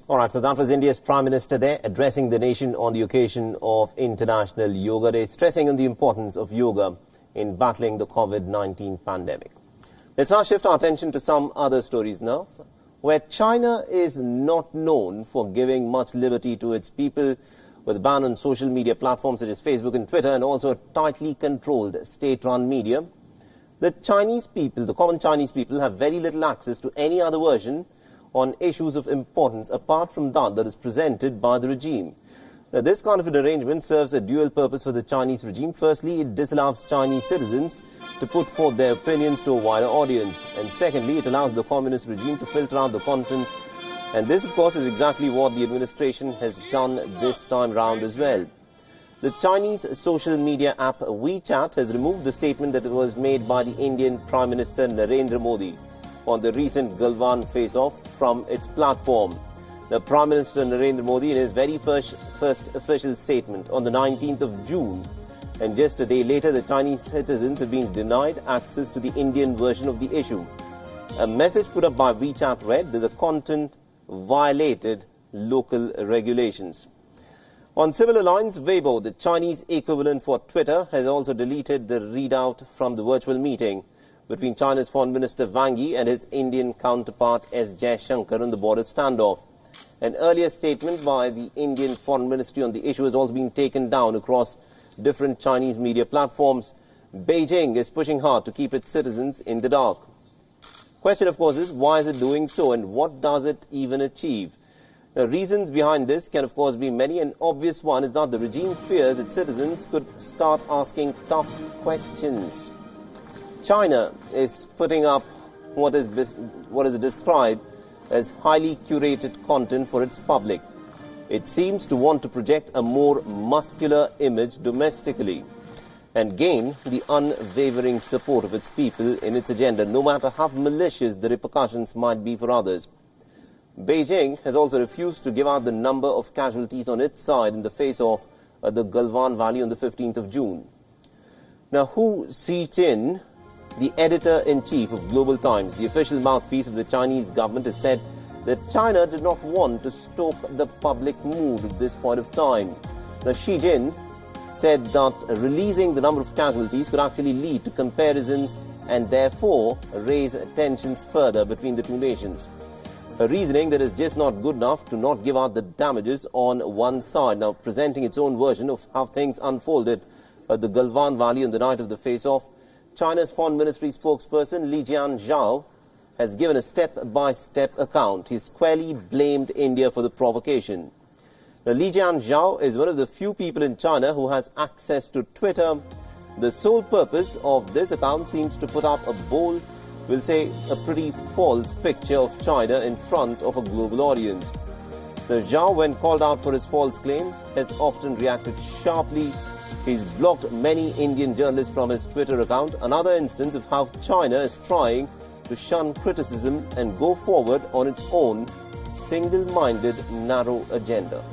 All right, so that was India's Prime Minister there addressing the nation on the occasion of International Yoga Day, stressing on the importance of yoga in battling the COVID-19 pandemic. Let's now shift our attention to some other stories now, where China is not known for giving much liberty to its people, with a ban on social media platforms such as Facebook and Twitter, and also a tightly controlled state-run media. The Chinese people, the common Chinese people, have very little access to any other version on issues of importance apart from that is presented by the regime. Now, this kind of an arrangement serves a dual purpose for the Chinese regime. Firstly, it disallows Chinese citizens to put forth their opinions to a wider audience. And secondly, it allows the communist regime to filter out the content. And this, of course, is exactly what the administration has done this time round as well. The Chinese social media app WeChat has removed the statement that it was made by the Indian Prime Minister Narendra Modi on the recent Galwan face-off from its platform. The Prime Minister Narendra Modi, in his very first official statement on the 19th of June, and just a day later, the Chinese citizens have been denied access to the Indian version of the issue. A message put up by WeChat read that the content violated local regulations. On similar lines, Weibo, the Chinese equivalent for Twitter, has also deleted the readout from the virtual meeting between China's Foreign Minister Wang Yi and his Indian counterpart S. Jaishankar on the border standoff. An earlier statement by the Indian Foreign Ministry on the issue has also been taken down across different Chinese media platforms. Beijing is pushing hard to keep its citizens in the dark. Question, of course, is why is it doing so, and what does it even achieve? The reasons behind this can, of course, be many. An obvious one is that the regime fears its citizens could start asking tough questions. China is putting up what is described as highly curated content for its public. It seems to want to project a more muscular image domestically and gain the unwavering support of its people in its agenda, no matter how malicious the repercussions might be for others. Beijing has also refused to give out the number of casualties on its side in the face-off at the Galwan Valley on the 15th of June. Now, Hu Xijin, the editor-in-chief of Global Times, the official mouthpiece of the Chinese government, has said that China did not want to stoke the public mood at this point of time. Now, Xi Jinping said that releasing the number of casualties could actually lead to comparisons and therefore raise tensions further between the two nations. A reasoning that is just not good enough to not give out the damages on one side. Now, presenting its own version of how things unfolded at the Galwan Valley on the night of the face-off, China's Foreign Ministry spokesperson Li Jianzhao has given a step-by-step account. He squarely blamed India for the provocation. Now, Li Jianzhao is one of the few people in China who has access to Twitter. The sole purpose of this account seems to put up a bold, we'll say a pretty false picture of China in front of a global audience. Now, Zhao, when called out for his false claims, has often reacted sharply. He's blocked many Indian journalists from his Twitter account, another instance of how China is trying to shun criticism and go forward on its own single-minded, narrow agenda.